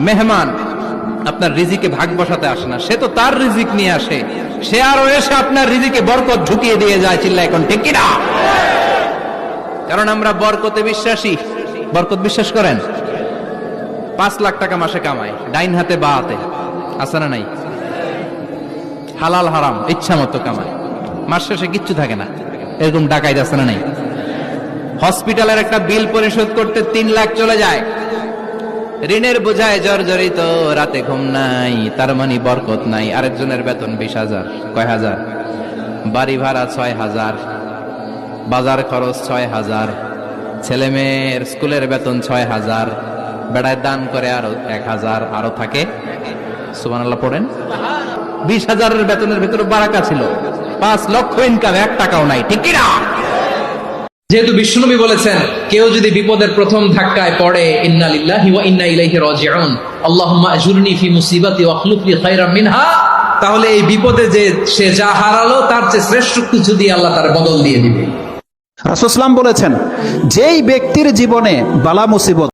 মেহমান আপনার রিজিকে ভাগ বসাতে আসে না, সে তো তার রিজিক নিয়ে আসে, সে আরো এসে আপনার রিজিকে বরকত ঢুকিয়ে দিয়ে যায়। চিল্লা এখন ঠিক কিনা? কারণ আমরা বরকতে বিশ্বাসী। বরকত বিশ্বাস করেন? 5 লাখ টাকা মাসে কামায়, ডাইন হাতে বা হাতে, আছে না নাই? হালাল হারাম ইচ্ছা মতো কামায়, মাস শেষে কিচ্ছু থাকে না, এরকম ডাকাইত আছে না নাই? হসপিটালের একটা বিল পরিশোধ করতে 3 লাখ চলে যায়, ঋণের বোঝায় জর্জরিত, রাতে ঘুম নাই, তার মানে বরকত নাই। আরেকজনের বেতন 20,000, কয় হাজার? বাড়ি ভাড়া 6,000, বাজার খরচ 6,000, ছেলে মেয়ের স্কুলের বেতন 6,000, বেড়ায় দান করে আরো 1,000, আরো থাকে। সুবহানাল্লাহ পড়েন। 20,000-এর বেতনের ভিতরে বারাকা ছিল, 5 লক্ষ ইনকাম, 1 টাকাও নাই। ঠিক কিনা? যেহেতু বিশ্বনবী বলেছেন, কেউ যদি বিপদের প্রথম ধাক্কায় পড়ে ইন্না লিল্লাহি ওয়া ইন্না ইলাইহি রাজিউন, আল্লাহুম্মা আজুরনি ফি মুসিবাতি ওয়া আখলুফ লি খায়রাম মিনহা, তাহলে এই বিপদে যে সে যা হারালো তার চেয়ে শ্রেষ্ঠ কিছু দিয়ে আল্লাহ তার বদল দিয়ে দিবে। রাসূল সাল্লাল্লাহু আলাইহি ওয়াসাল্লাম বলেছেন, যেই ব্যক্তির জীবনে বালা মুসিবত